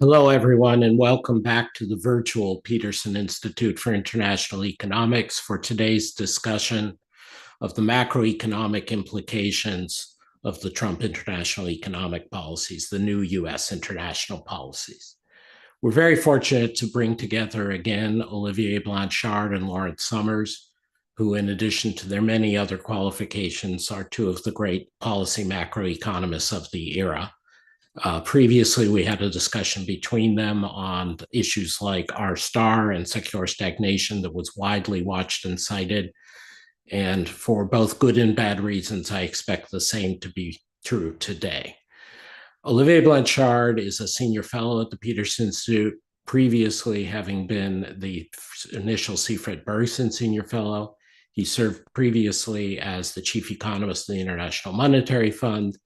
Hello, everyone, and welcome back to the virtual Peterson Institute for International Economics for today's discussion of the macroeconomic implications of the Trump international economic policies, the new U.S. international policies. We're very fortunate to bring together again Olivier Blanchard and Lawrence Summers, who, in addition to their many other qualifications, are two of the great policy macroeconomists of the era. Previously, we had a discussion between them on issues like R* and secular stagnation that was widely watched and cited. And for both good and bad reasons, I expect the same to be true today. Olivier Blanchard is a senior fellow at the Peterson Institute, previously having been the initial Seafred Bergson senior fellow. He served previously as the chief economist of the International Monetary Fund,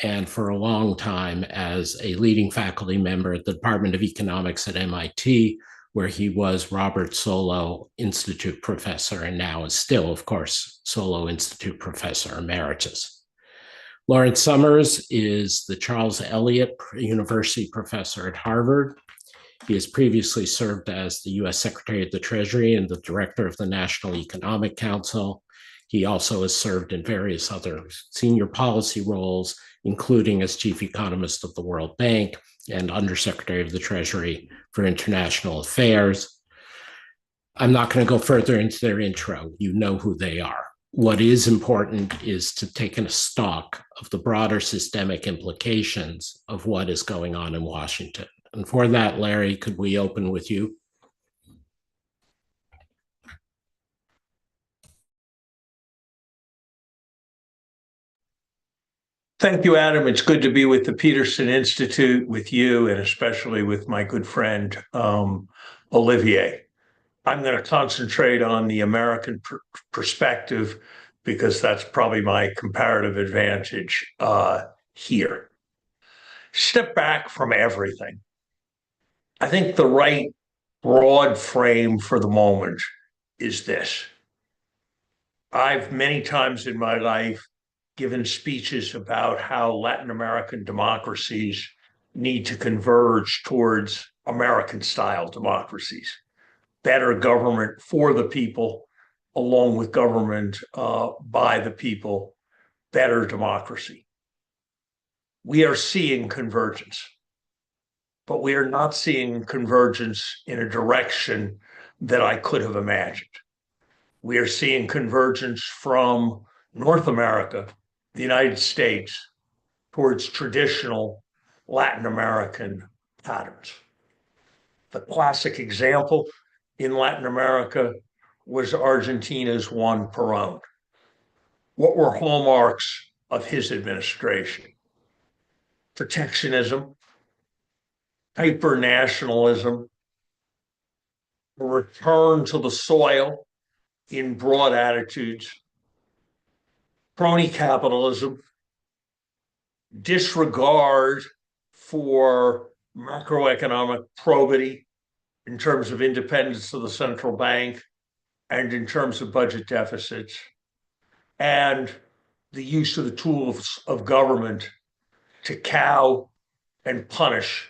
and for a long time as a leading faculty member at the Department of Economics at MIT, where he was Robert Solow Institute Professor and now is still, of course, Solow Institute Professor Emeritus. Lawrence Summers is the Charles Eliot University Professor at Harvard. He has previously served as the U.S. Secretary of the Treasury and the Director of the National Economic Council. He also has served in various other senior policy roles, including as chief economist of the World Bank and undersecretary of the Treasury for International Affairs. I'm not going to go further into their intro. You know who they are. What is important is to take a stock of the broader systemic implications of what is going on in Washington. And for that, Larry, could we open with you? Thank you, Adam. It's good to be with the Peterson Institute, with you, and especially with my good friend, Olivier. I'm going to concentrate on the American perspective because that's probably my comparative advantage here. Step back from everything. I think the right broad frame for the moment is this. I've many times in my life given speeches about how Latin American democracies need to converge towards American-style democracies. Better government for the people, along with government by the people, better democracy. We are seeing convergence, but we are not seeing convergence in a direction that I could have imagined. We are seeing convergence from North America, the United States, towards traditional Latin American patterns. The classic example in Latin America was Argentina's Juan Perón. What were hallmarks of his administration? Protectionism, hyper-nationalism, a return to the soil in broad attitudes, crony capitalism, disregard for macroeconomic probity in terms of independence of the central bank and in terms of budget deficits, and the use of the tools of government to cow and punish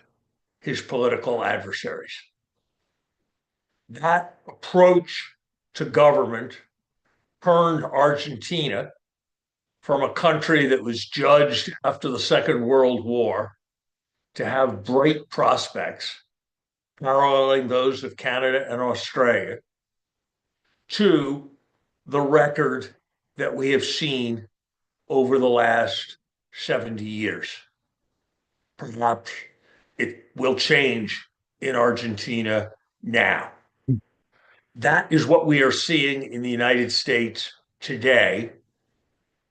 his political adversaries. That approach to government turned Argentina from a country that was judged after the Second World War to have bright prospects, paralleling those of Canada and Australia, to the record that we have seen over the last 70 years. Perhaps it will change in Argentina now. That is what we are seeing in the United States today,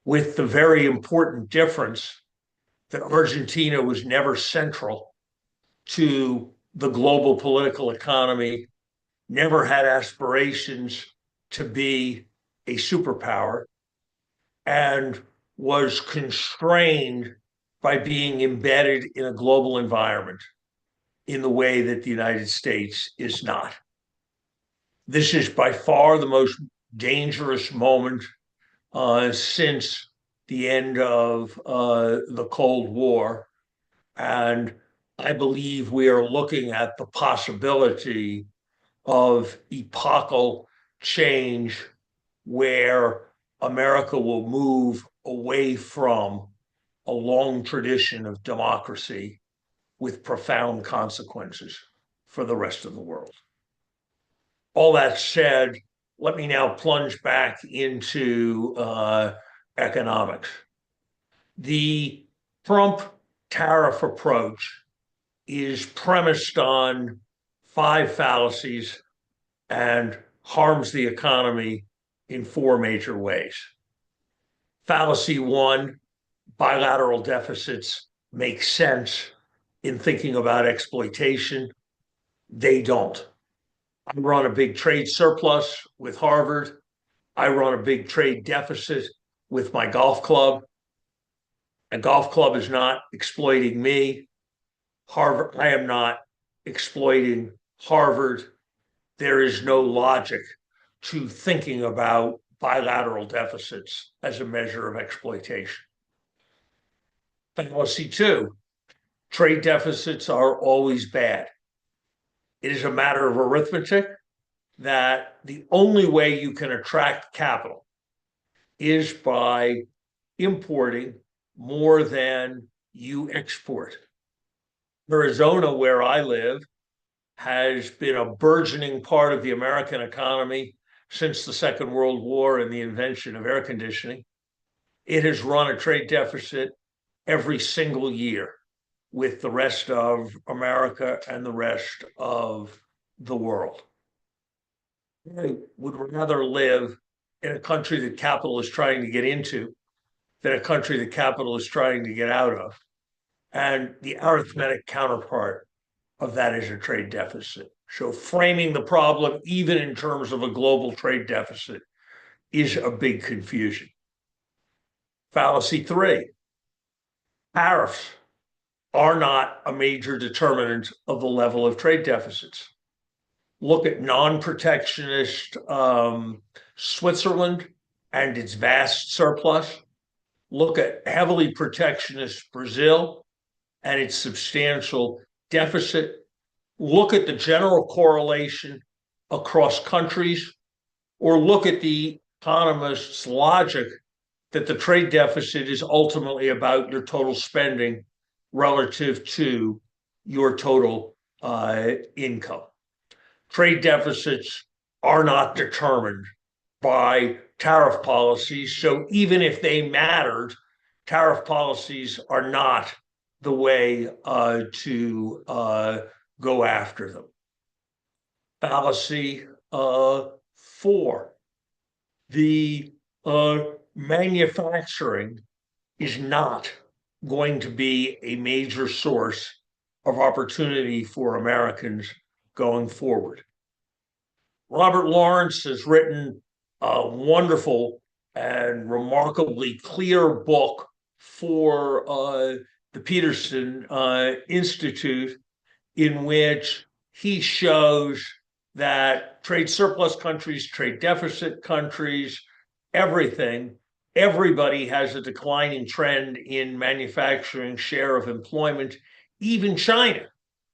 with the very important difference that Argentina was never central to the global political economy, never had aspirations to be a superpower, and was constrained by being embedded in a global environment in the way that the United States is not. This is by far the most dangerous moment since the end of the Cold War, and I believe we are looking at the possibility of epochal change where America will move away from a long tradition of democracy with profound consequences for the rest of the world. All that said, let me now plunge back into economics. The Trump tariff approach is premised on 5 fallacies and harms the economy in 4 major ways. Fallacy 1, bilateral deficits make sense in thinking about exploitation. They don't. I run a big trade surplus with Harvard. I run a big trade deficit with my golf club. A golf club is not exploiting me. Harvard, I am not exploiting Harvard. There is no logic to thinking about bilateral deficits as a measure of exploitation. Fallacy 2, trade deficits are always bad. It is a matter of arithmetic that the only way you can attract capital is by importing more than you export. Arizona, where I live, has been a burgeoning part of the American economy since the Second World War and the invention of air conditioning. It has run a trade deficit every single year with the rest of America and the rest of the world. I would rather live in a country that capital is trying to get into than a country that capital is trying to get out of. And the arithmetic counterpart of that is a trade deficit. So framing the problem, even in terms of a global trade deficit, is a big confusion. Fallacy 3, tariffs are not a major determinant of the level of trade deficits. Look at non-protectionist Switzerland and its vast surplus. Look at heavily protectionist Brazil and its substantial deficit. Look at the general correlation across countries, or look at the economists' logic that the trade deficit is ultimately about your total spending relative to your total income. Trade deficits are not determined by tariff policies. So even if they mattered, tariff policies are not the way to go after them. Fallacy 4, the manufacturing is not going to be a major source of opportunity for Americans going forward. Robert Lawrence has written a wonderful and remarkably clear book for the Peterson Institute, in which he shows that trade surplus countries, trade deficit countries, everybody has a declining trend in manufacturing share of employment, even China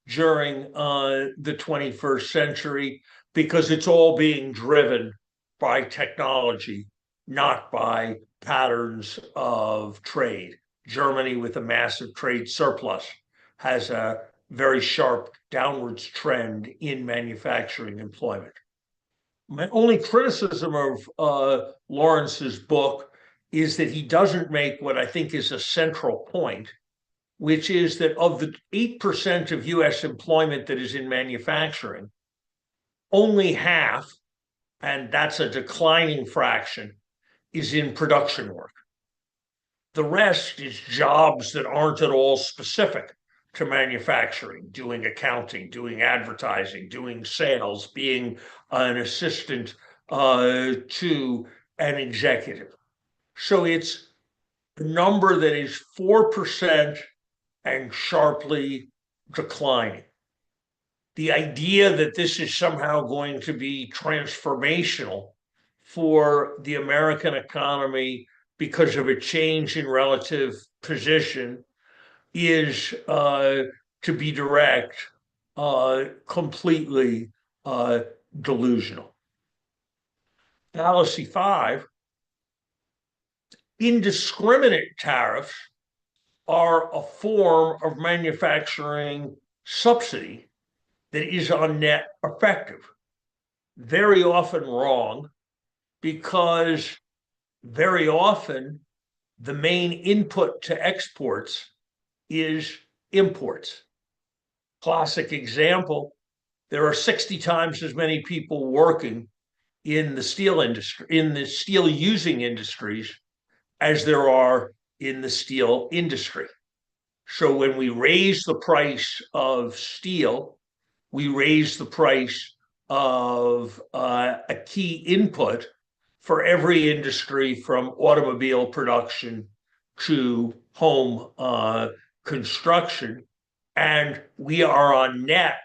during the 21st century, because it's all being driven by technology, not by patterns of trade. Germany, with a massive trade surplus, has a very sharp downwards trend in manufacturing employment. My only criticism of Lawrence's book is that he doesn't make what I think is a central point, which is that of the 8% of US employment that is in manufacturing, only half, and that's a declining fraction, is in production work. The rest is jobs that aren't at all specific to manufacturing, doing accounting, doing advertising, doing sales, being an assistant to an executive. So it's a number that is 4% and sharply declining. The idea that this is somehow going to be transformational for the American economy because of a change in relative position is to be direct, completely delusional. Fallacy 5, indiscriminate tariffs are a form of manufacturing subsidy that is on net effective. Very often wrong, because very often the main input to exports is imports. Classic example, there are 60 times as many people working in the steel industry, in the steel using industries, as there are in the steel industry. So when we raise the price of steel, we raise the price of a key input for every industry, from automobile production to home construction. And we are on net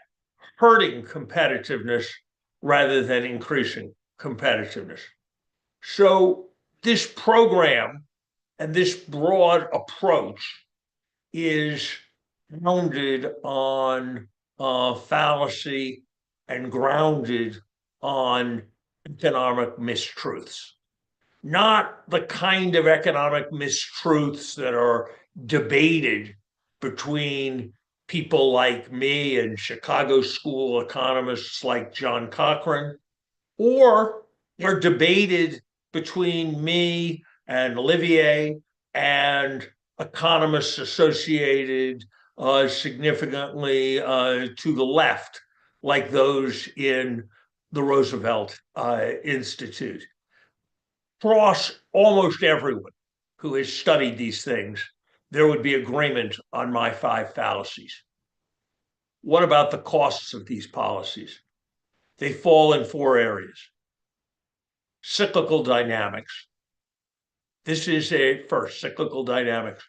hurting competitiveness rather than increasing competitiveness. So this program and this broad approach is founded on fallacy and grounded on economic mistruths. Not the kind of economic mistruths that are debated between people like me and Chicago school economists like John Cochrane, or are debated between me and Olivier and economists associated significantly to the left, like those in the Roosevelt Institute. Across almost everyone who has studied these things, there would be agreement on my 5 fallacies. What about the costs of these policies? They fall in 4 areas. Cyclical dynamics. This is cyclical dynamics.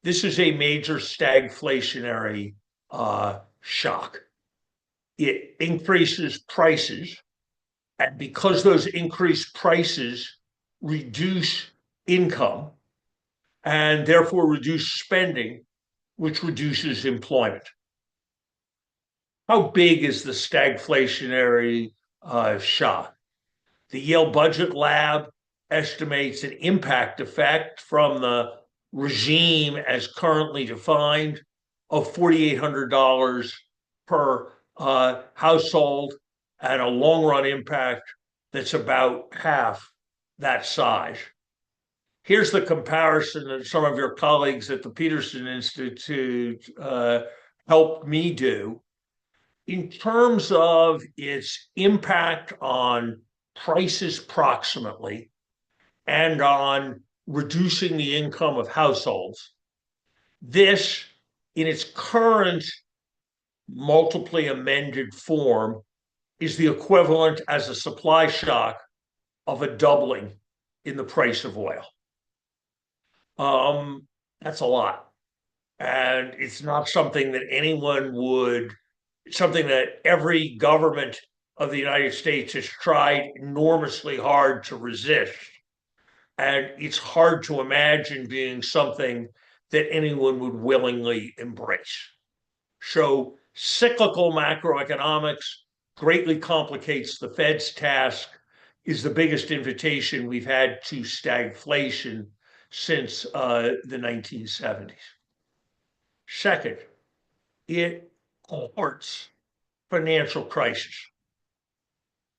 This is a major stagflationary shock. It increases prices, and because those increased prices reduce income and therefore reduce spending, which reduces employment. How big is the stagflationary shock? The Yale Budget Lab estimates an impact effect from the regime as currently defined of $4,800 per household, and a long run impact that's about half that size. Here's the comparison that some of your colleagues at the Peterson Institute helped me do. In terms of its impact on prices proximately and on reducing the income of households, this, in its current multiply amended form, is the equivalent as a supply shock of a doubling in the price of oil. That's a lot. And it's not something that something that every government of the United States has tried enormously hard to resist. And it's hard to imagine being something that anyone would willingly embrace. So cyclical macroeconomics greatly complicates the Fed's task, is the biggest invitation we've had to stagflation since the 1970s. Second, it cohorts financial crisis.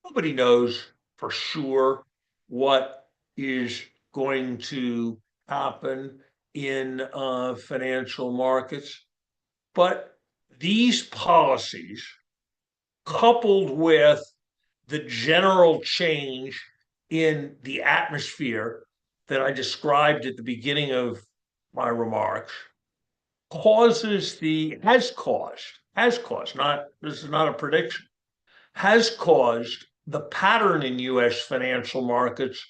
Nobody knows for sure what is going to happen in financial markets, but these policies, coupled with the general change in the atmosphere that I described at the beginning of my remarks, has caused, not, this is not a prediction, has caused the pattern in US financial markets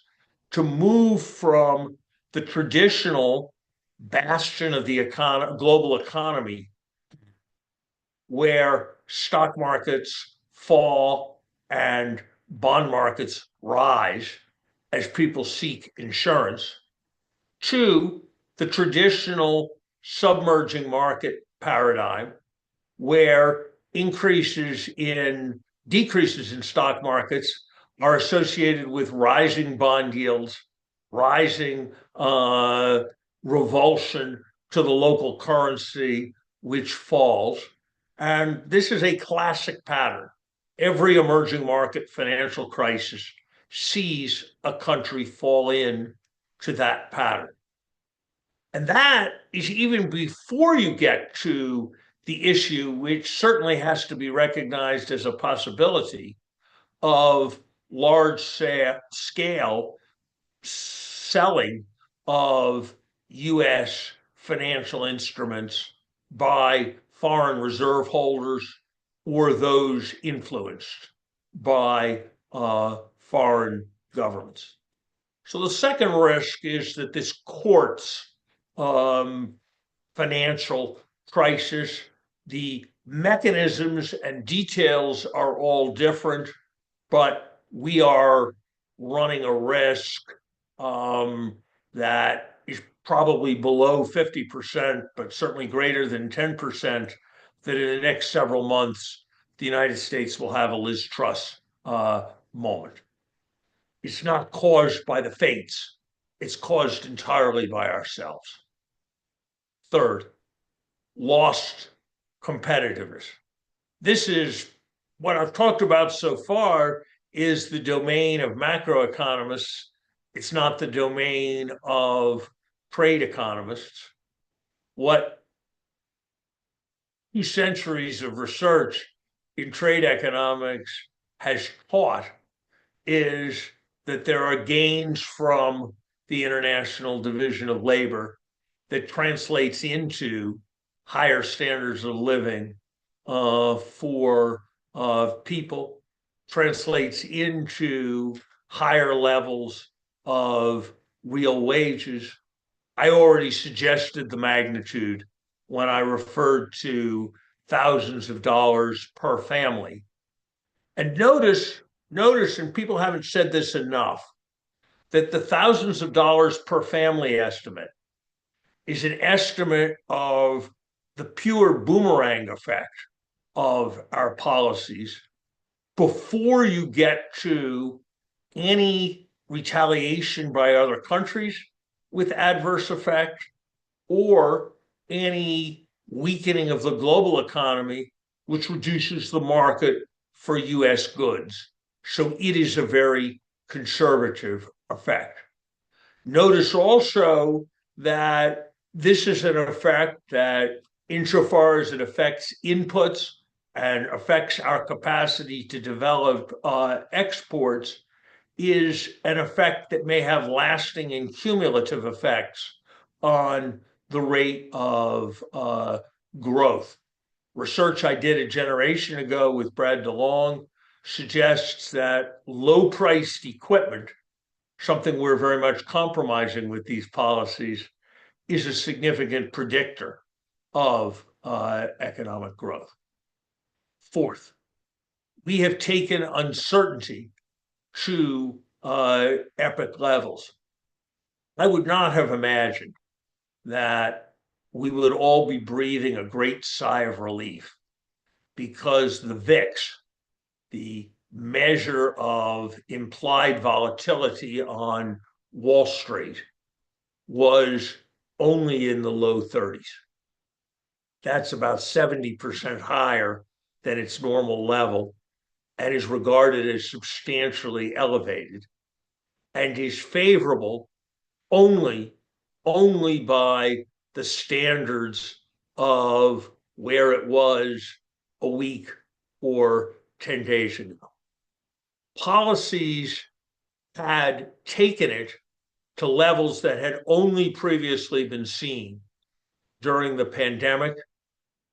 to move from the traditional bastion of the global economy, where stock markets fall and bond markets rise as people seek insurance, to the traditional submerging market paradigm, where decreases in stock markets are associated with rising bond yields, rising revulsion to the local currency, which falls. And this is a classic pattern. Every emerging market financial crisis sees a country fall in to that pattern. And that is even before you get to the issue, which certainly has to be recognized as a possibility, of large scale selling of US financial instruments by foreign reserve holders or those influenced by foreign governments. So the second risk is that this courts financial crisis. The mechanisms and details are all different, but we are running a risk that is probably below 50%, but certainly greater than 10%, that in the next several months, the United States will have a Liz Truss moment. It's not caused by the fates. It's caused entirely by ourselves. Third, lost competitiveness. This is what I've talked about so far is the domain of macroeconomists. It's not the domain of trade economists. What 2 centuries of research in trade economics has taught is that there are gains from the International Division of Labor that translates into higher standards of living for people, translates into higher levels of real wages. I already suggested the magnitude when I referred to thousands of dollars per family. And notice, and people haven't said this enough, that the thousands of dollars per family estimate is an estimate of the pure boomerang effect of our policies before you get to any retaliation by other countries with adverse effect or any weakening of the global economy, which reduces the market for US goods. So it is a very conservative effect. Notice also that this is an effect that, insofar as it affects inputs and affects our capacity to develop exports, is an effect that may have lasting and cumulative effects on the rate of growth. Research I did a generation ago with Brad DeLong suggests that low-priced equipment, something we're very much compromising with these policies, is a significant predictor of economic growth. Fourth, we have taken uncertainty to epic levels. I would not have imagined that we would all be breathing a great sigh of relief because the VIX, the measure of implied volatility on Wall Street, was only in the low 30s. That's about 70% higher than its normal level and is regarded as substantially elevated and is favorable only by the standards of where it was a week or 10 days ago. Policies had taken it to levels that had only previously been seen during the pandemic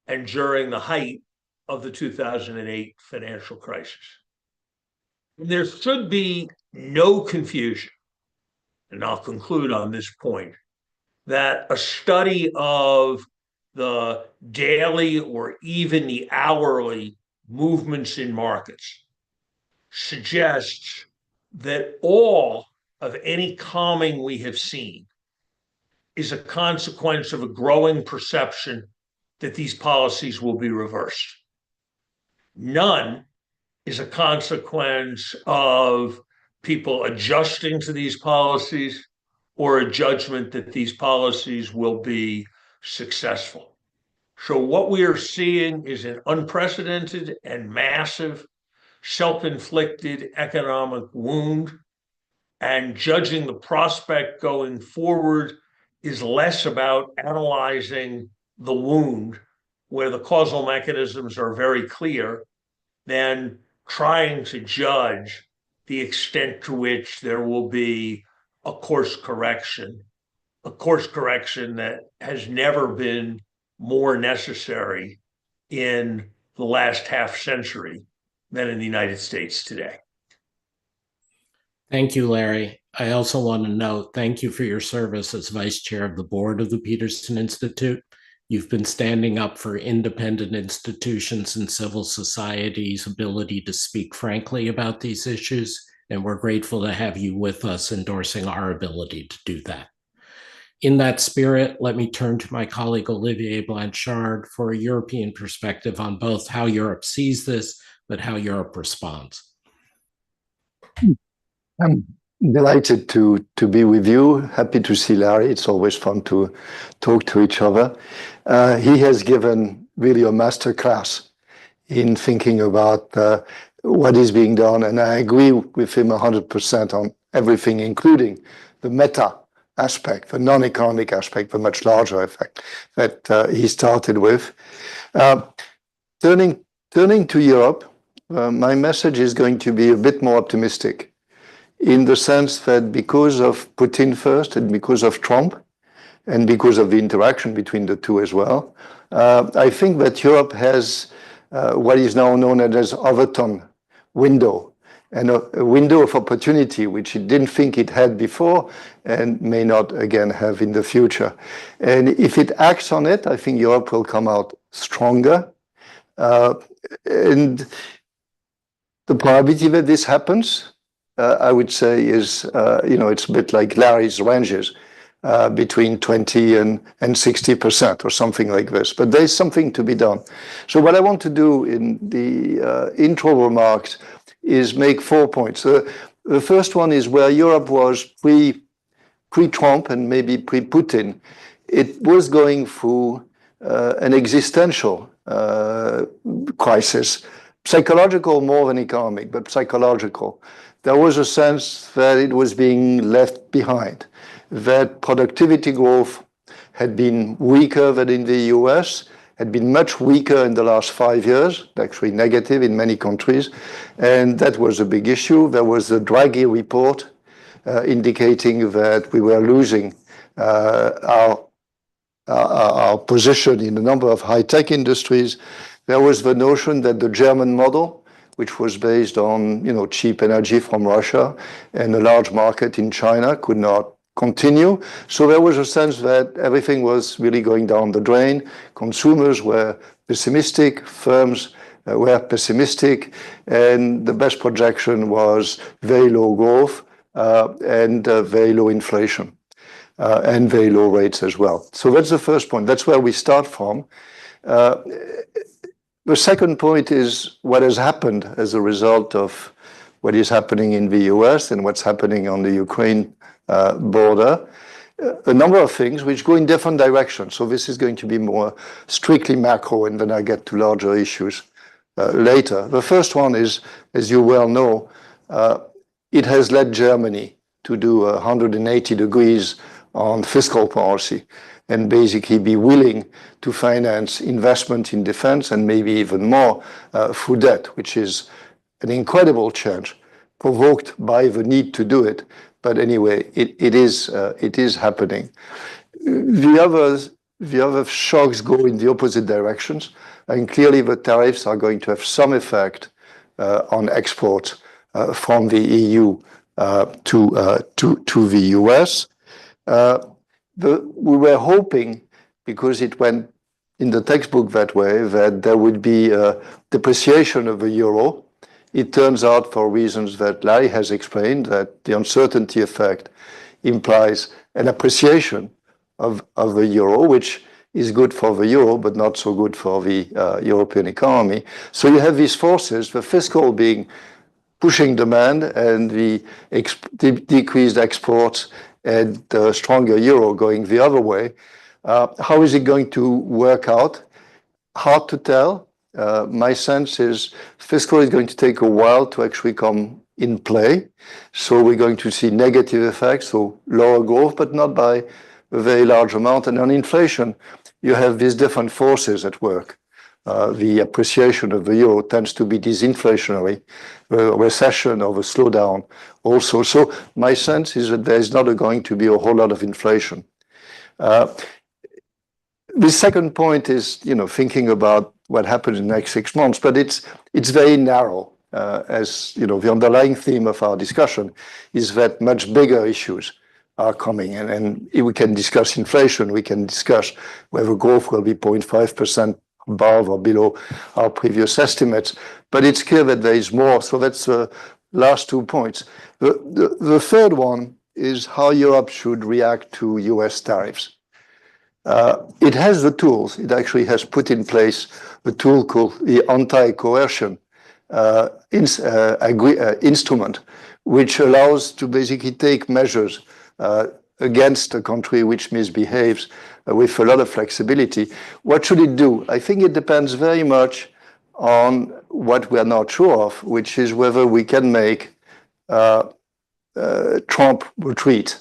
and during the height of the 2008 financial crisis. And there should be no confusion, and I'll conclude on this point, that a study of the daily or even the hourly movements in markets suggests that all of any calming we have seen is a consequence of a growing perception that these policies will be reversed. None is a consequence of people adjusting to these policies or a judgment that these policies will be successful. So what we are seeing is an unprecedented and massive self-inflicted economic wound, and judging the prospect going forward is less about analyzing the wound, where the causal mechanisms are very clear, than trying to judge the extent to which there will be a course correction that has never been more necessary in the last half century than in the United States today. Thank you, Larry. I also want to note, thank you for your service as vice chair of the board of the Peterson Institute. You've been standing up for independent institutions and civil society's ability to speak frankly about these issues, and we're grateful to have you with us endorsing our ability to do that. In that spirit, let me turn to my colleague Olivier Blanchard for a European perspective on both how Europe sees this, but how Europe responds. I'm delighted to be with you. Happy to see Larry. It's always fun to talk to each other. He has given really a master class in thinking about what is being done, and I agree with him 100% on everything, including the meta aspect, the non-economic aspect, the much larger effect that he started with. Turning to Europe, my message is going to be a bit more optimistic, in the sense that because of Putin first and because of Trump and because of the interaction between the two as well, I think that Europe has what is now known as Overton window, and a window of opportunity which it didn't think it had before and may not again have in the future. And if it acts on it, I think Europe will come out stronger. And the probability that this happens, I would say, is, it's a bit like Larry's ranges, between 20 and 60% or something like this. But there's something to be done. So what I want to do in the intro remarks is make 4 points. The first one is where Europe was pre-Trump and maybe pre-Putin. It was going through an existential crisis, psychological more than economic, but psychological. There was a sense that it was being left behind, that productivity growth had been weaker than in the US, had been much weaker in the last 5 years, actually negative in many countries, and that was a big issue. There was the Draghi report indicating that we were losing our position in a number of high-tech industries. There was the notion that the German model, which was based on cheap energy from Russia and a large market in China, could not continue. So there was a sense that everything was really going down the drain. Consumers were pessimistic, firms were pessimistic, and the best projection was very low growth and very low inflation and very low rates as well. So that's the first point. That's where we start from. The second point is what has happened as a result of what is happening in the US and what's happening on the Ukraine border. A number of things which go in different directions. So this is going to be more strictly macro, and then I get to larger issues later. The first one is, as you well know, it has led Germany to do 180 degrees on fiscal policy and basically be willing to finance investment in defense and maybe even more through debt, which is an incredible change provoked by the need to do it. But anyway, it is happening. The other shocks go in the opposite directions, and clearly the tariffs are going to have some effect on exports from the EU to the US. We were hoping, because it went in the textbook that way, that there would be a depreciation of the euro. It turns out, for reasons that Larry has explained, that the uncertainty effect implies an appreciation of the euro, which is good for the euro, but not so good for the European economy. So you have these forces, the fiscal being pushing demand and the decreased exports and the stronger euro going the other way. How is it going to work out? Hard to tell. My sense is fiscal is going to take a while to actually come in play. So we're going to see negative effects, so lower growth, but not by a very large amount. And on inflation, you have these different forces at work. The appreciation of the euro tends to be disinflationary, recession or a slowdown also. So my sense is that there's not going to be a whole lot of inflation. The second point is, thinking about what happens in the next 6 months, but it's very narrow. As you know, the underlying theme of our discussion is that much bigger issues are coming, and we can discuss inflation. We can discuss whether growth will be 0.5% above or below our previous estimates. But it's clear that there is more. So that's the last 2 points. The third one is how Europe should react to US tariffs. It has the tools. It actually has put in place a tool called the anti-coercion instrument, which allows to basically take measures against a country which misbehaves with a lot of flexibility. What should it do? I think it depends very much on what we are not sure of, which is whether we can make Trump retreat.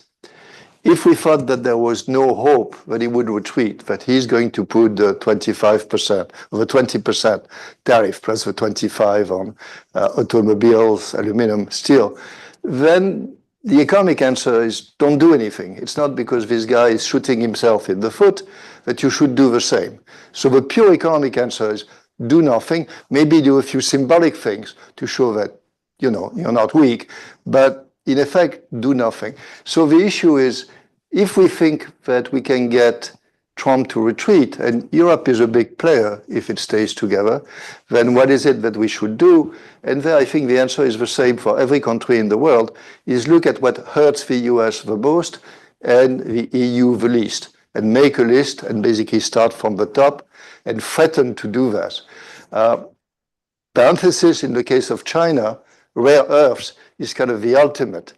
If we thought that there was no hope that he would retreat, that he's going to put the 25% or the 20% tariff plus the 25 on automobiles, aluminum, steel, then the economic answer is don't do anything. It's not because this guy is shooting himself in the foot that you should do the same. So the pure economic answer is do nothing, maybe do a few symbolic things to show that, you're not weak, but in effect, do nothing. So the issue is, if we think that we can get Trump to retreat, and Europe is a big player if it stays together, then what is it that we should do? And there I think the answer is the same for every country in the world, is look at what hurts the US the most and the EU the least, and make a list and basically start from the top and threaten to do that. Parenthesis, in the case of China, rare earths is kind of the ultimate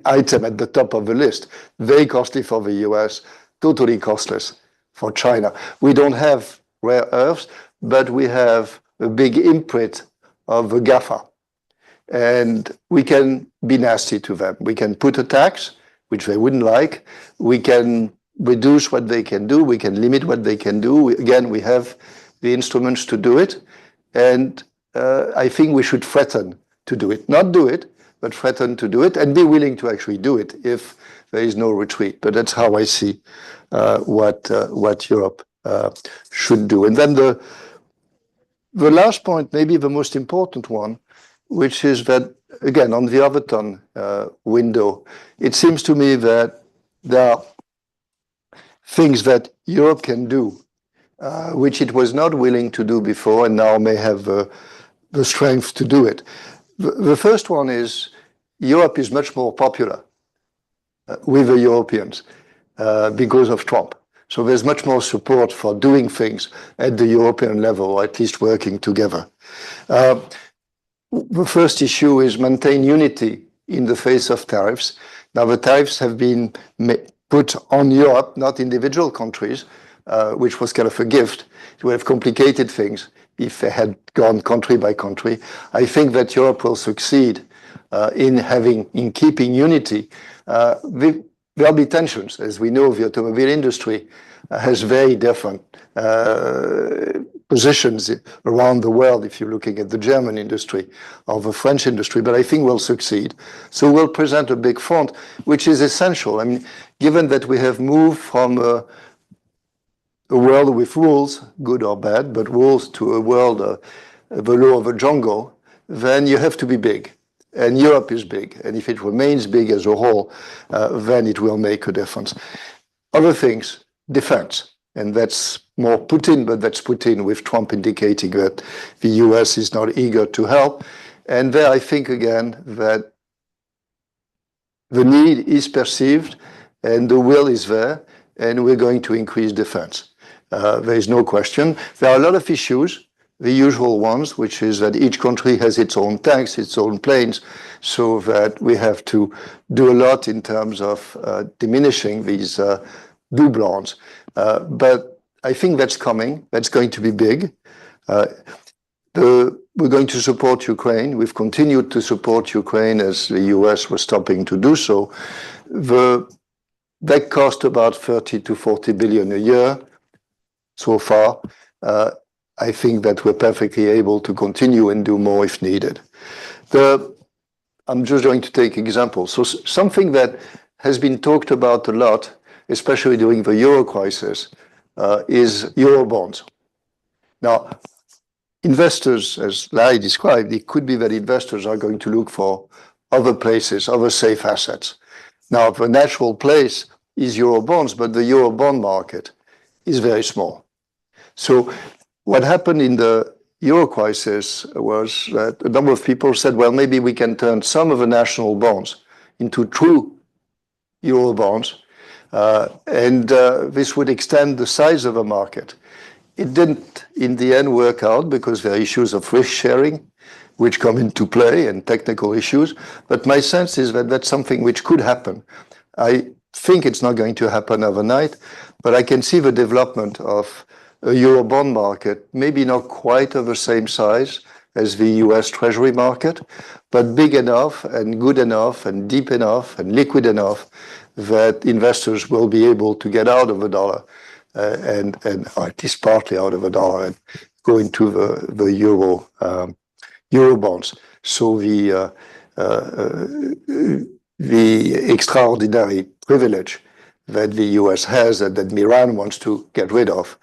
item at the top of the list. Very costly for the US, totally costless for China. We don't have rare earths, but we have a big imprint of the GAFA. And we can be nasty to them. We can put a tax, which they wouldn't like. We can reduce what they can do. We can limit what they can do. Again, we have the instruments to do it. And I think we should threaten to do it. Not do it, but threaten to do it and be willing to actually do it if there is no retreat. But that's how I see what Europe should do. And then the last point, maybe the most important one, which is that, again, on the Overton window, it seems to me that there are things that Europe can do, which it was not willing to do before and now may have the strength to do it. The first one is Europe is much more popular with the Europeans because of Trump. So there's much more support for doing things at the European level, or at least working together. The first issue is maintain unity in the face of tariffs. Now, the tariffs have been put on Europe, not individual countries, which was kind of a gift. It would have complicated things if they had gone country by country. I think that Europe will succeed in keeping unity. There'll be tensions. As we know, the automobile industry has very different positions around the world, if you're looking at the German industry or the French industry, but I think we'll succeed. So we'll present a big front, which is essential. I mean, given that we have moved from a world with rules, good or bad, but rules, to a world, the law of the jungle, then you have to be big. And Europe is big. And if it remains big as a whole, then it will make a difference. Other things, defense. And that's more Putin, but that's Putin with Trump indicating that the US is not eager to help. And there I think, again, that the need is perceived and the will is there. and we're going to increase defense. There is no question. There are a lot of issues, the usual ones, which is that each country has its own tanks, its own planes, so that we have to do a lot in terms of diminishing these doublons. But I think that's coming. That's going to be big. We're going to support Ukraine. We've continued to support Ukraine as the US was stopping to do so. That cost about 30 to 40 billion a year so far. I think that we're perfectly able to continue and do more if needed. I'm just going to take examples. So something that has been talked about a lot, especially during the euro crisis, is euro bonds. Now, investors, as Larry described, it could be that investors are going to look for other places, other safe assets. Now, the natural place is euro bonds, but the euro bond market is very small. So what happened in the euro crisis was that a number of people said, well, maybe we can turn some of the national bonds into true euro bonds, and this would extend the size of the market. It didn't, in the end, work out because there are issues of risk sharing which come into play and technical issues. But my sense is that that's something which could happen. I think it's not going to happen overnight, but I can see the development of a euro bond market, maybe not quite of the same size as the US Treasury market, but big enough and good enough and deep enough and liquid enough that investors will be able to get out of the dollar and or at least partly out of the dollar and go into the euro bonds. So the extraordinary privilege that the US has and that Iran wants to get rid of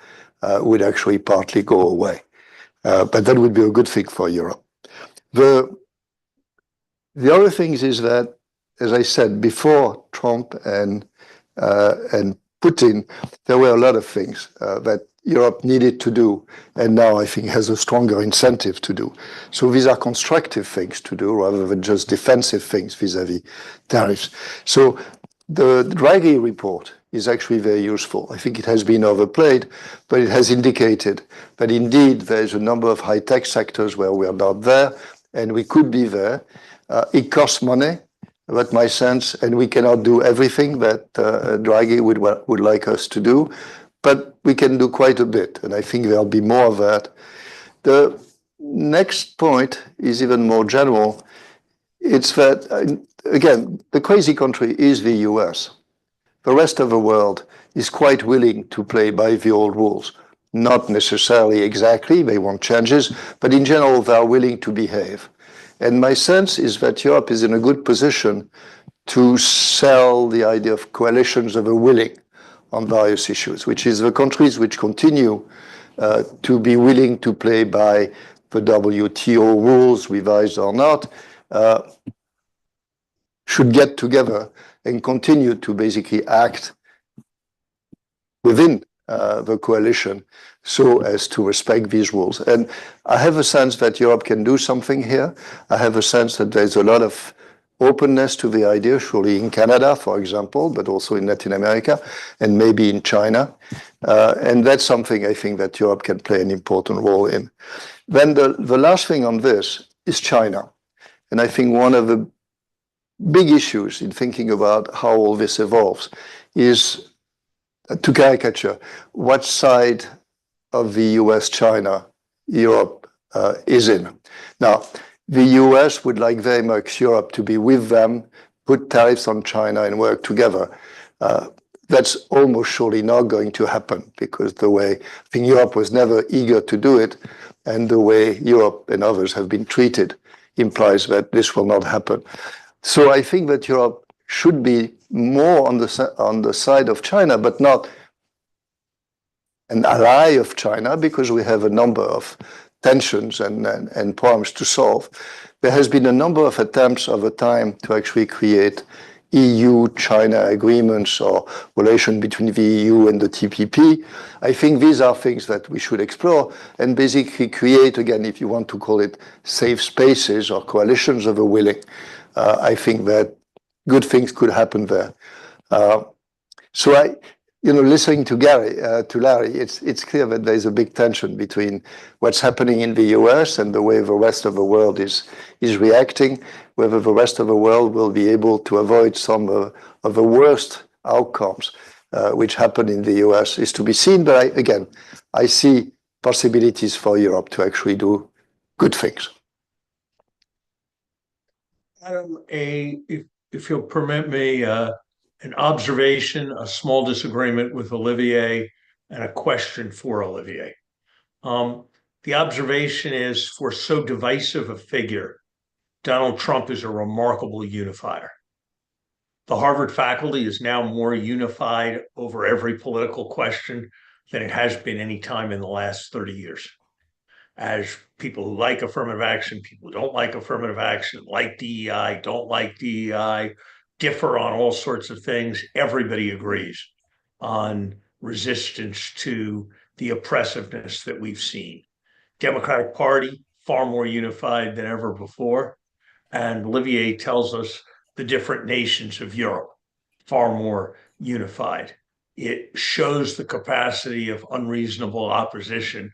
would actually partly go away. But that would be a good thing for Europe. The other things is that, as I said, before Trump and Putin, there were a lot of things that Europe needed to do, and now I think has a stronger incentive to do. So these are constructive things to do rather than just defensive things vis-à-vis tariffs. So the Draghi report is actually very useful. I think it has been overplayed, but it has indicated that indeed there's a number of high-tech sectors where we are not there, and we could be there. It costs money. But my sense, and we cannot do everything that Draghi would like us to do, but we can do quite a bit, and I think there'll be more of that. The next point is even more general. It's that, again, the crazy country is the US. The rest of the world is quite willing to play by the old rules. Not necessarily exactly, they want changes, but in general, they are willing to behave. And my sense is that Europe is in a good position to sell the idea of coalitions of the willing on various issues, which is the countries which continue to be willing to play by the WTO rules, revised or not, should get together and continue to basically act within the coalition so as to respect these rules. And I have a sense that Europe can do something here. I have a sense that there's a lot of openness to the idea, surely in Canada, for example, but also in Latin America and maybe in China. And that's something I think that Europe can play an important role in. Then the last thing on this is China. And I think one of the big issues in thinking about how all this evolves is, to caricature, what side of the US-China Europe is in. Now, the US would like very much Europe to be with them, put tariffs on China and work together. That's almost surely not going to happen because the way, I think Europe was never eager to do it, and the way Europe and others have been treated implies that this will not happen. So I think that Europe should be more on the side of China, but not an ally of China, because we have a number of tensions and problems to solve. There has been a number of attempts over time to actually create EU-China agreements or relation between the EU and the TPP. I think these are things that we should explore and basically create, again, if you want to call it safe spaces or coalitions of the willing. I think that good things could happen there. So listening to Larry, it's clear that there's a big tension between what's happening in the US and the way the rest of the world is reacting, whether the rest of the world will be able to avoid some of the worst outcomes which happen in the US is to be seen. But I see possibilities for Europe to actually do good things. Adam, if you'll permit me, an observation, a small disagreement with Olivier, and a question for Olivier. The observation is, for so divisive a figure, Donald Trump is a remarkable unifier. The Harvard faculty is now more unified over every political question than it has been any time in the last 30 years. As people who like affirmative action, people who don't like affirmative action, like DEI, don't like DEI, differ on all sorts of things, everybody agrees on resistance to the oppressiveness that we've seen. Democratic Party, far more unified than ever before. And Olivier tells us the different nations of Europe, far more unified. It shows the capacity of unreasonable opposition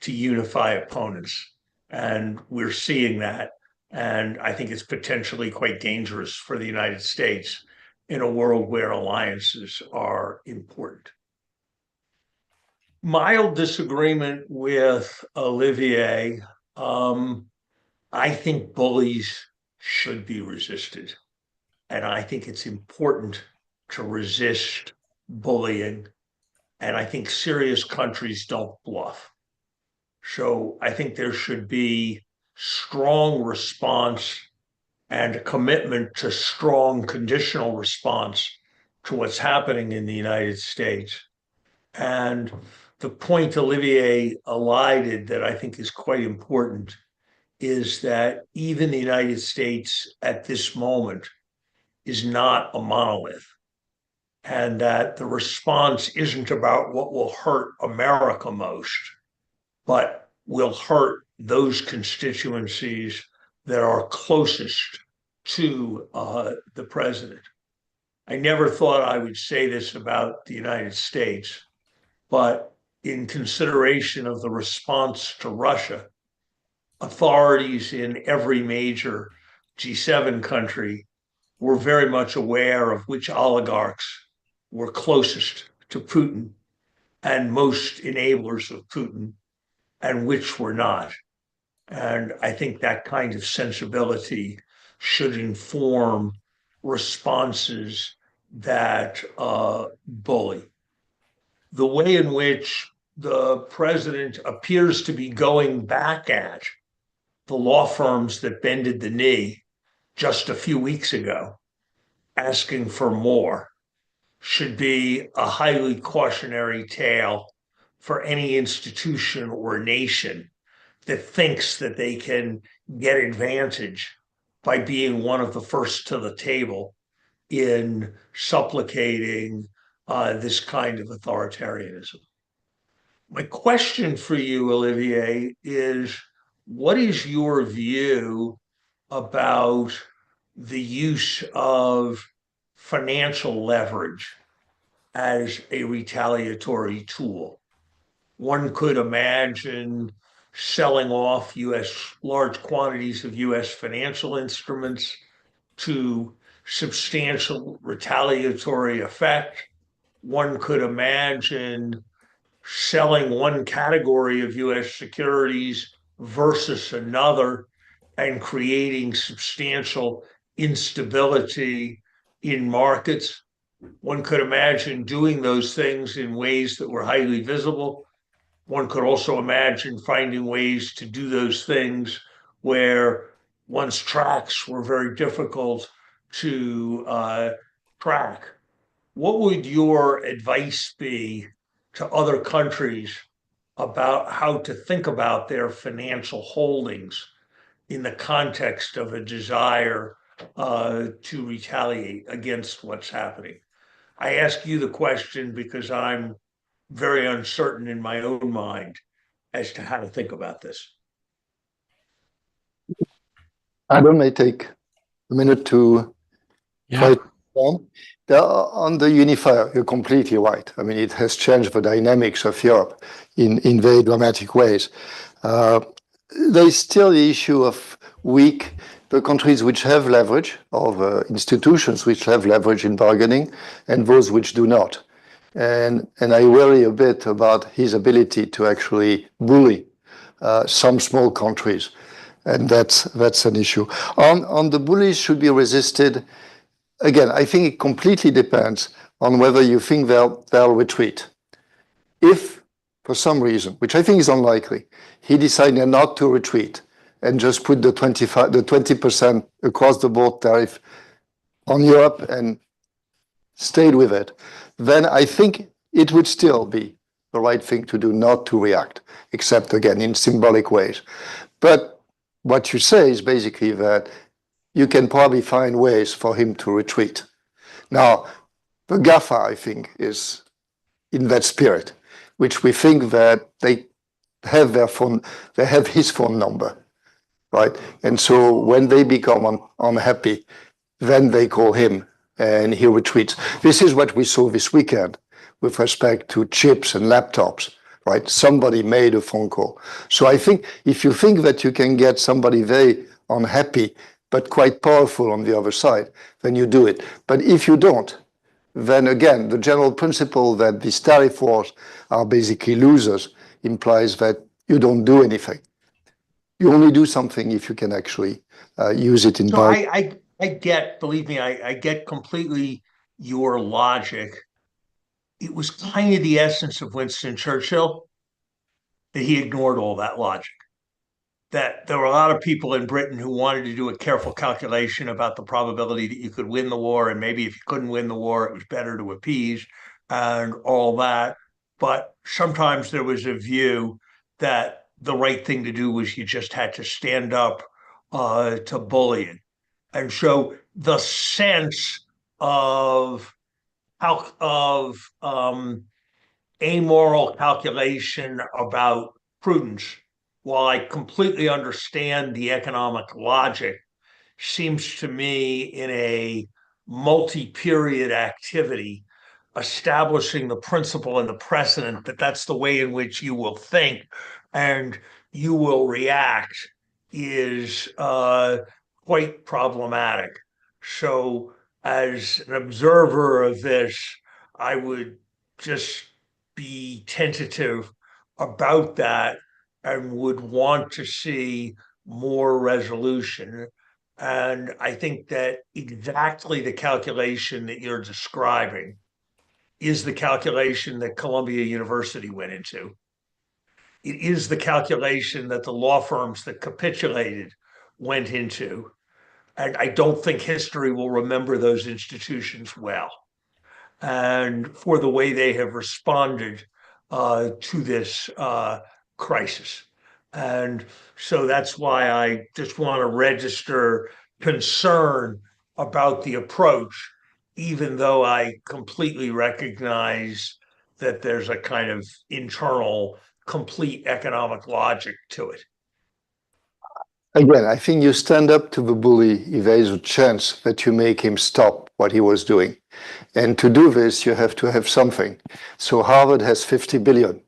to unify opponents. And we're seeing that. And I think it's potentially quite dangerous for the United States in a world where alliances are important. Mild disagreement with Olivier. I think bullies should be resisted. And I think it's important to resist bullying. And I think serious countries don't bluff. So I think there should be strong response and a commitment to strong conditional response to what's happening in the United States. And the point Olivier elided that I think is quite important is that even the United States at this moment is not a monolith, and that the response isn't about what will hurt America most, but will hurt those constituencies that are closest to the president. I never thought I would say this about the United States, but in consideration of the response to Russia, authorities in every major G7 country were very much aware of which oligarchs were closest to Putin and most enablers of Putin, and which were not. And I think that kind of sensibility should inform responses that bully. The way in which the president appears to be going back at the law firms that bended the knee just a few weeks ago, asking for more, should be a highly cautionary tale for any institution or nation that thinks that they can get advantage by being one of the first to the table in supplicating this kind of authoritarianism. My question for you, Olivier, is what is your view about the use of financial leverage as a retaliatory tool? One could imagine selling off large quantities of US financial instruments to substantial retaliatory effect. One could imagine selling one category of US securities versus another and creating substantial instability in markets. One could imagine doing those things in ways that were highly visible. One could also imagine finding ways to do those things where one's tracks were very difficult to track. What would your advice be to other countries about how to think about their financial holdings in the context of a desire to retaliate against what's happening? I ask you the question because I'm very uncertain in my own mind as to how to think about this. Adam may take a minute to try On the unifier, you're completely right. I mean, it has changed the dynamics of Europe in very dramatic ways. There is still the issue of the countries which have leverage, or the institutions which have leverage in bargaining, and those which do not. And I worry a bit about his ability to actually bully some small countries, and that's an issue. On the bullies should be resisted. Again, I think it completely depends on whether you think they'll retreat. If, for some reason, which I think is unlikely, he decided not to retreat and just put the 20% across the board tariff on Europe and stayed with it, then I think it would still be the right thing to do not to react, except again in symbolic ways. But what you say is basically that you can probably find ways for him to retreat. Now, the GAFA, I think, is in that spirit, which we think that they have they have his phone number, right? And so when they become unhappy, then they call him and he retreats. This is what we saw this weekend with respect to chips and laptops, right? Somebody made a phone call. So I think if you think that you can get somebody very unhappy, but quite powerful on the other side, then you do it. But if you don't, then again, the general principle that these tariff wars are basically losers implies that you don't do anything. You only do something if you can actually use it in bargaining. I get, believe me, I get completely your logic. It was kind of the essence of Winston Churchill that he ignored all that logic. That there were a lot of people in Britain who wanted to do a careful calculation about the probability that you could win the war, and maybe if you couldn't win the war, it was better to appease and all that. But sometimes there was a view that the right thing to do was you just had to stand up to bullying. And so the sense of amoral calculation about prudence, while I completely understand the economic logic, seems to me in a multi-period activity, establishing the principle and the precedent that that's the way in which you will think and you will react is quite problematic. So as an observer of this, I would just be tentative about that and would want to see more resolution. And I think that exactly the calculation that you're describing is the calculation that Columbia University went into. It is the calculation that the law firms that capitulated went into. And I don't think history will remember those institutions well, and for the way they have responded to this crisis. And so that's why I just want to register concern about the approach, even though I completely recognize that there's a kind of internal, complete economic logic to it. Again, I think you stand up to the bully if there is a chance that you make him stop what he was doing. And to do this, you have to have something. So Harvard has 50 billion,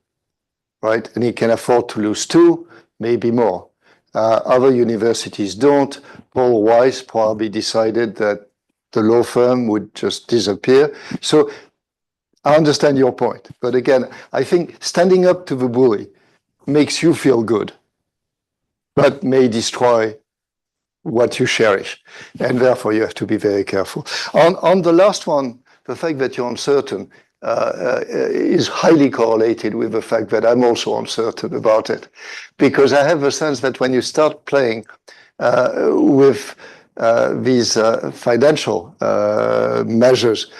right? And he can afford to lose 2, maybe more. Other universities don't. Paul Weiss probably decided that the law firm would just disappear. So I understand your point. But again, I think standing up to the bully makes you feel good, but may destroy what you cherish. And therefore, you have to be very careful. On the last one, the fact that you're uncertain is highly correlated with the fact that I'm also uncertain about it. Because I have a sense that when you start playing with these financial measures,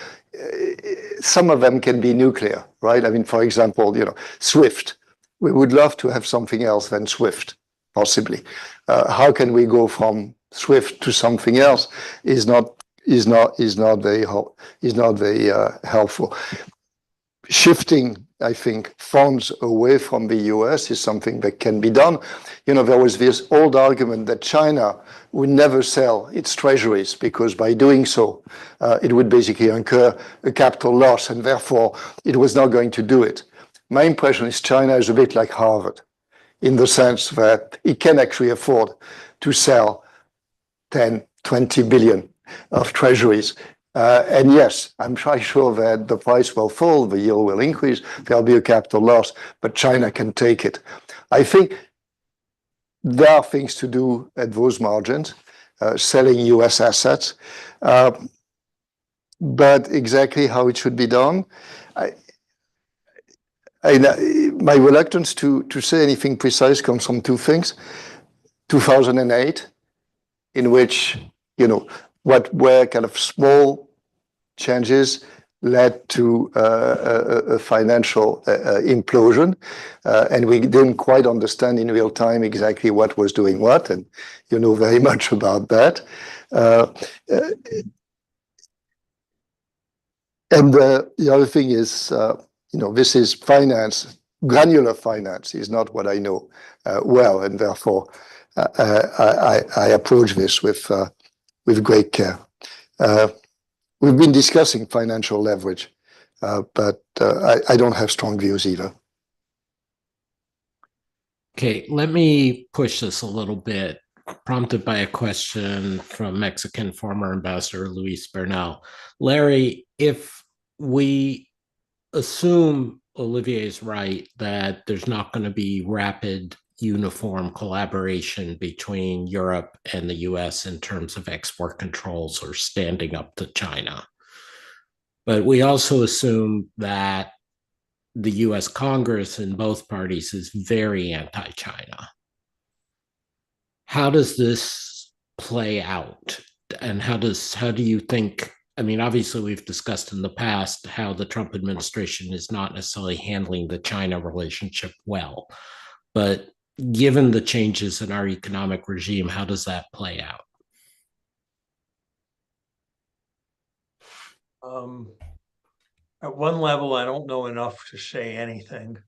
some of them can be nuclear, right? I mean, for example, SWIFT. We would love to have something else than SWIFT. Possibly, how can we go from SWIFT to something else? Is not very helpful. shifting, I think, funds away from the US is something that can be done. There was this old argument that China would never sell its treasuries because by doing so, it would basically incur a capital loss and therefore it was not going to do it. My impression is China is a bit like Harvard in the sense that it can actually afford to sell 10, 20 billion of treasuries. And yes, I'm quite sure that the price will fall, the yield will increase, there'll be a capital loss, but China can take it. I think there are things to do at those margins, selling US assets, but exactly how it should be done. My reluctance to say anything precise comes from two things. 2008, in which, what were kind of small changes led to a financial implosion, and we didn't quite understand in real time exactly what was doing what, and you know very much about that. And the other thing is, this is finance. Granular finance is not what I know well, and therefore I approach this with great care. We've been discussing financial leverage, but I don't have strong views either. Okay, let me push this a little bit, prompted by a question from Mexican former Ambassador Luis Bernal. Larry, if we assume Olivier is right that there's not going to be rapid, uniform collaboration between Europe and the US in terms of export controls or standing up to China, but we also assume that the US Congress in both parties is very anti-China. How does this play out? And how do you think, I mean, obviously we've discussed in the past how the Trump administration is not necessarily handling the China relationship well, but given the changes in our economic regime, how does that play out? At one level, I don't know enough to say anything.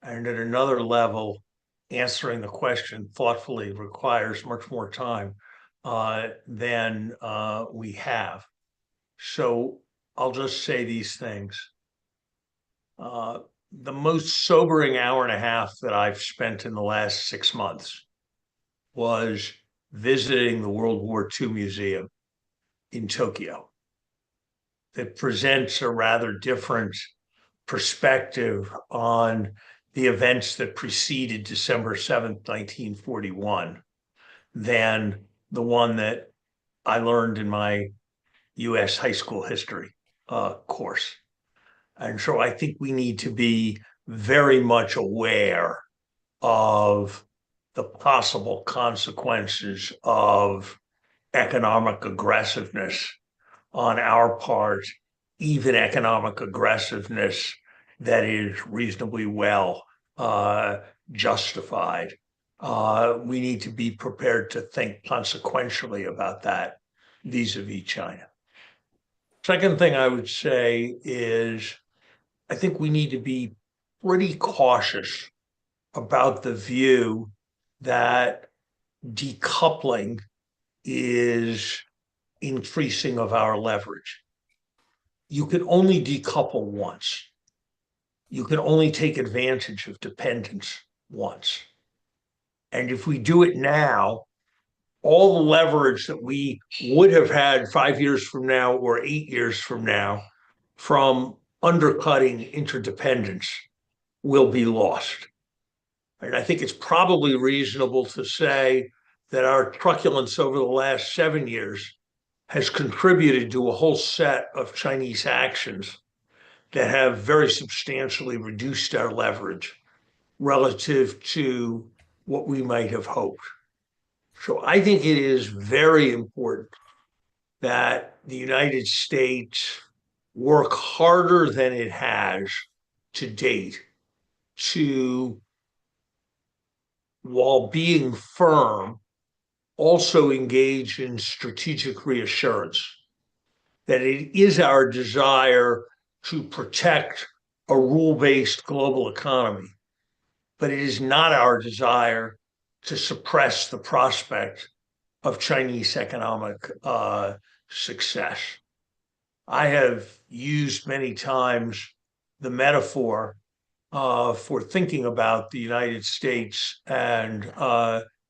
And at another level, answering the question thoughtfully requires much more time than we have. So I'll just say these things. The most sobering hour and a half that I've spent in the last 6 months was visiting the World War II Museum in Tokyo. That presents a rather different perspective on the events that preceded December 7th, 1941, than the one that I learned in my US high school history course. And so I think we need to be very much aware of the possible consequences of economic aggressiveness on our part, even economic aggressiveness that is reasonably well justified. We need to be prepared to think consequentially about that vis-a-vis China. Second thing I would say is I think we need to be pretty cautious about the view that decoupling is increasing of our leverage. You can only decouple once. You can only take advantage of dependence once. And if we do it now, all the leverage that we would have had 5 years from now or 8 years from now from undercutting interdependence will be lost. And I think it's probably reasonable to say that our truculence over the last 7 years has contributed to a whole set of Chinese actions that have very substantially reduced our leverage relative to what we might have hoped. So I think it is very important that the United States work harder than it has to date to, while being firm, also engage in strategic reassurance that it is our desire to protect a rule-based global economy, but it is not our desire to suppress the prospect of Chinese economic success. I have used many times the metaphor for thinking about the United States and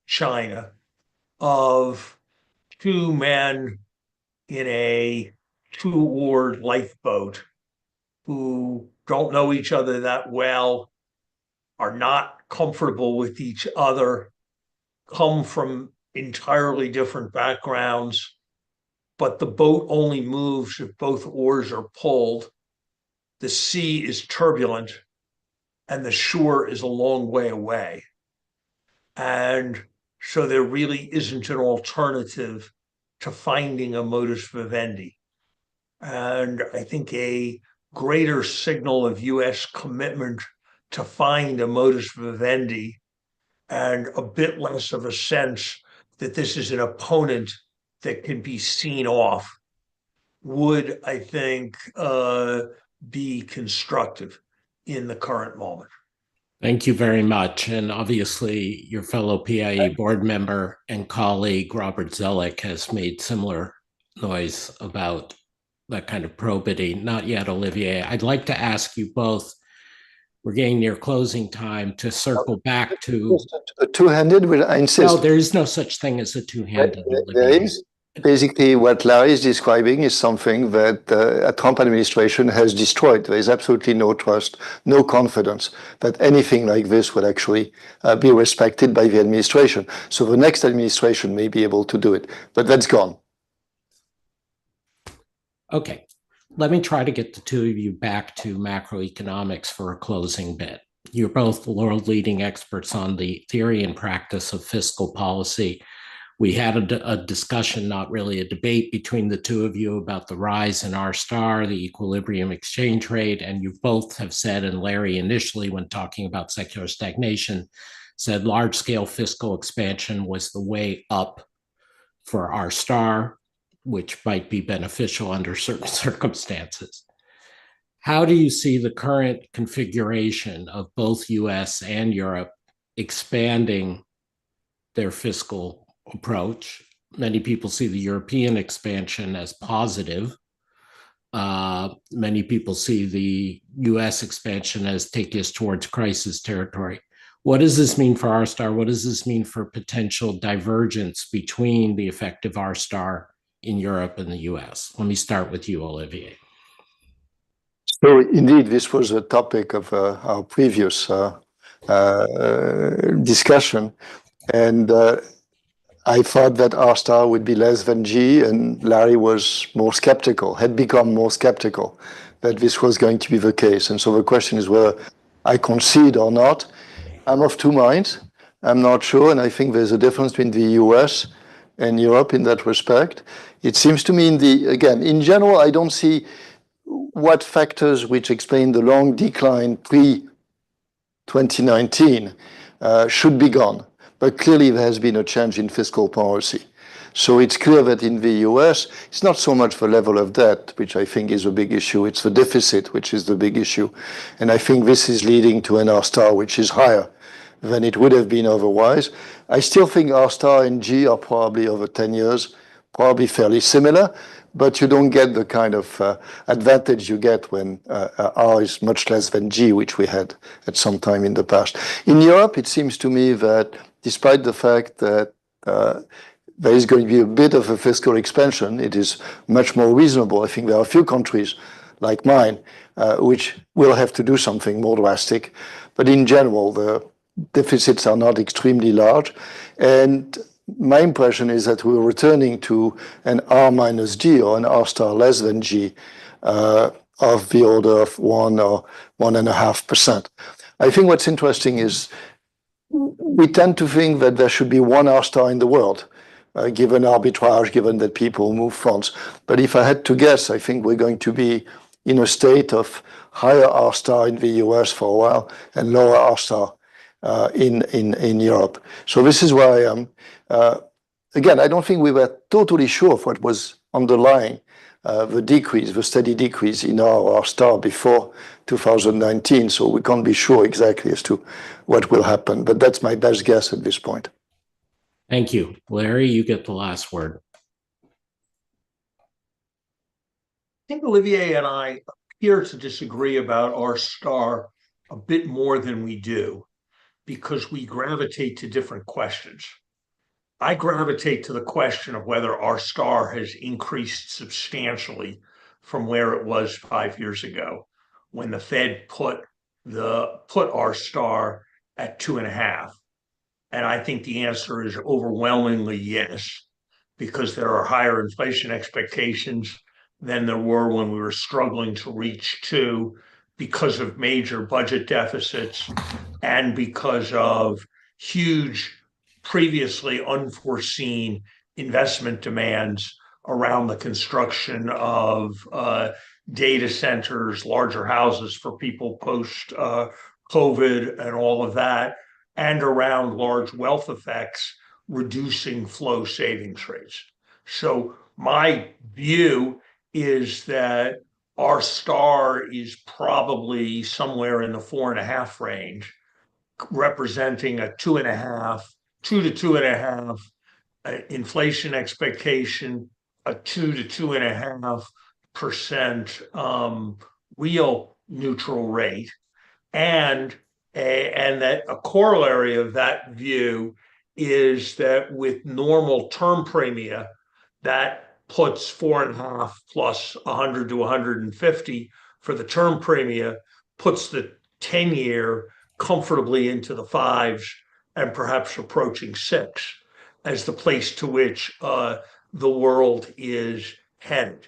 China of two men in a two-oared lifeboat who don't know each other that well, are not comfortable with each other, come from entirely different backgrounds, but the boat only moves if both oars are pulled. The sea is turbulent and the shore is a long way away. And so there really isn't an alternative to finding a modus vivendi. And I think a greater signal of US commitment to find a modus vivendi and a bit less of a sense that this is an opponent that can be seen off would, I think, be constructive in the current moment. Thank you very much. And obviously, your fellow PIE board member and colleague, Robert Zoellick, has made similar noise about that kind of probity. Not yet, Olivier. I'd like to ask you both, we're getting near closing time, to circle back to... A two-handed, will I insist? No, there is no such thing as a two-handed, There Olivier. is. Basically, what Larry is describing is something that a Trump administration has destroyed. There is absolutely no trust, no confidence that anything like this would actually be respected by the administration. So the next administration may be able to do it, but that's gone. Okay, let me try to get the two of you back to macroeconomics for a closing bit. You're both world-leading experts on the theory and practice of fiscal policy. We had a discussion, not really a debate, between the two of you about the rise in R star, the equilibrium exchange rate, and you both have said, and Larry initially, when talking about secular stagnation, said large-scale fiscal expansion was the way up for R star, which might be beneficial under certain circumstances. How do you see the current configuration of both US and Europe expanding their fiscal approach? Many people see the European expansion as positive. Many people see the US expansion as taking us towards crisis territory. What does this mean for R star? What does this mean for potential divergence between the effective R star in Europe and the US? Let me start with you, Olivier. So indeed, this was a topic of our previous discussion. And I thought that R star would be less than G, and Larry was more skeptical, had become more skeptical that this was going to be the case. And so the question is whether I concede or not. I'm of two minds. I'm not sure, and I think there's a difference between the US and Europe in that respect. It seems to me, in general, I don't see what factors which explain the long decline pre-2019 should be gone. But clearly there has been a change in fiscal policy. So it's clear that in the US, it's not so much the level of debt, which I think is a big issue, it's the deficit, which is the big issue. And I think this is leading to an R star, which is higher than it would have been otherwise. I still think R star and G are probably over 10 years, probably fairly similar, but you don't get the kind of advantage you get when R is much less than G, which we had at some time in the past. In Europe, it seems to me that despite the fact that there is going to be a bit of a fiscal expansion, it is much more reasonable. I think there are a few countries like mine which will have to do something more drastic. But in general, the deficits are not extremely large. And my impression is that we're returning to an R minus G or an R star less than G of the order of 1 or 1.5%. I think what's interesting is we tend to think that there should be one R star in the world, given arbitrage, given that people move funds. But if I had to guess, I think we're going to be in a state of higher R star in the US for a while and lower R star in Europe. So this is where I am. Again, I don't think we were totally sure of what was underlying the steady decrease in our star before 2019. So we can't be sure exactly as to what will happen. But that's my best guess at this point. Thank you. Larry, you get the last word. I think Olivier and I appear to disagree about our star a bit more than we do because we gravitate to different questions. I gravitate to the question of whether our star has increased substantially from where it was 5 years ago when the Fed put our star at 2.5. And I think the answer is overwhelmingly yes, because there are higher inflation expectations than there were when we were struggling to reach 2 because of major budget deficits and because of huge, previously unforeseen investment demands around the construction of data centers, larger houses for people post COVID and all of that, and around large wealth effects reducing flow savings rates. So my view is that our star is probably somewhere in the 4.5 range, representing a 2.5, 2 to 2.5 inflation expectation, a 2 to 2.5% real neutral rate, and that a corollary of that view is that with normal term premia, that puts 4.5 plus 100 to 150 for the term premia, puts the 10-year comfortably into the 5s and perhaps approaching 6 as the place to which the world is headed.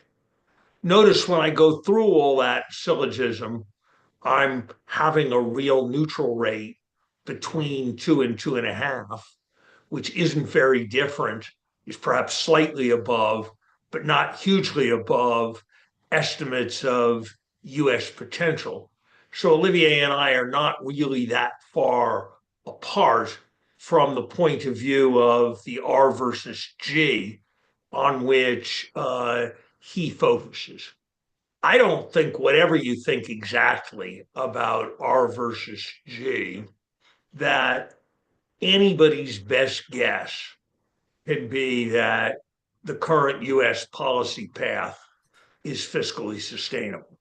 Notice when I go through all that syllogism, I'm having a real neutral rate between 2 and 2.5, which isn't very different, is perhaps slightly above, but not hugely above estimates of US potential. So Olivier and I are not really that far apart from the point of view of the R versus G on which he focuses. I don't think whatever you think exactly about R versus G, that anybody's best guess can be that the current US policy path is fiscally sustainable.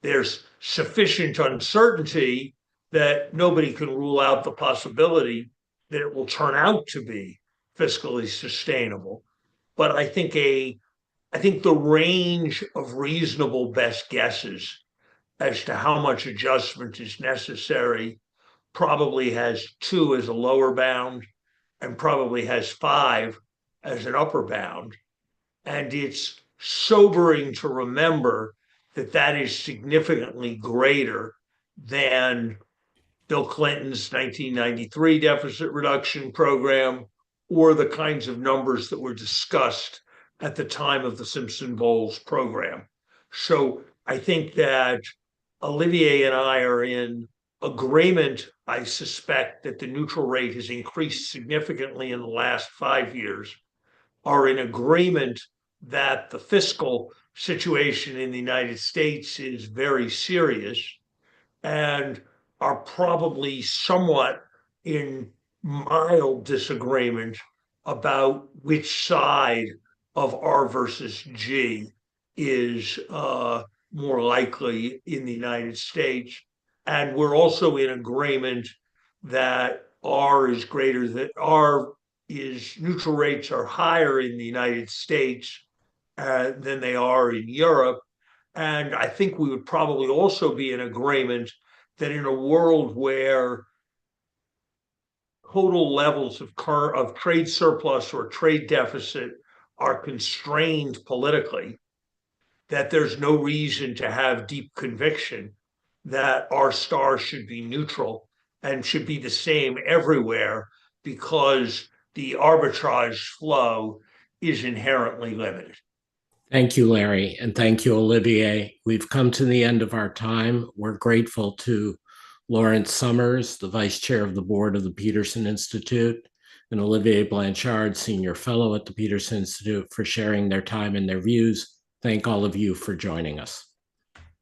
There's sufficient uncertainty that nobody can rule out the possibility that it will turn out to be fiscally sustainable. But I think the range of reasonable best guesses as to how much adjustment is necessary probably has 2 as a lower bound and probably has 5 as an upper bound. And it's sobering to remember that that is significantly greater than Bill Clinton's 1993 deficit reduction program or the kinds of numbers that were discussed at the time of the Simpson-Bowles program. So I think that Olivier and I are in agreement, I suspect, that the neutral rate has increased significantly in the last 5 years, are in agreement that the fiscal situation in the United States is very serious, and are probably somewhat in mild disagreement about which side of R versus G is more likely in the United States. And we're also in agreement that neutral rates are higher in the United States than they are in Europe. And I think we would probably also be in agreement that in a world where total levels of trade surplus or trade deficit are constrained politically, that there's no reason to have deep conviction that our star should be neutral and should be the same everywhere, because the arbitrage flow is inherently limited. Thank you, Larry, and thank you, Olivier. We've come to the end of our time. We're grateful to Lawrence Summers, the Vice Chair of the Board of the Peterson Institute, and Olivier Blanchard, Senior Fellow at the Peterson Institute, for sharing their time and their views thank all of you for joining us.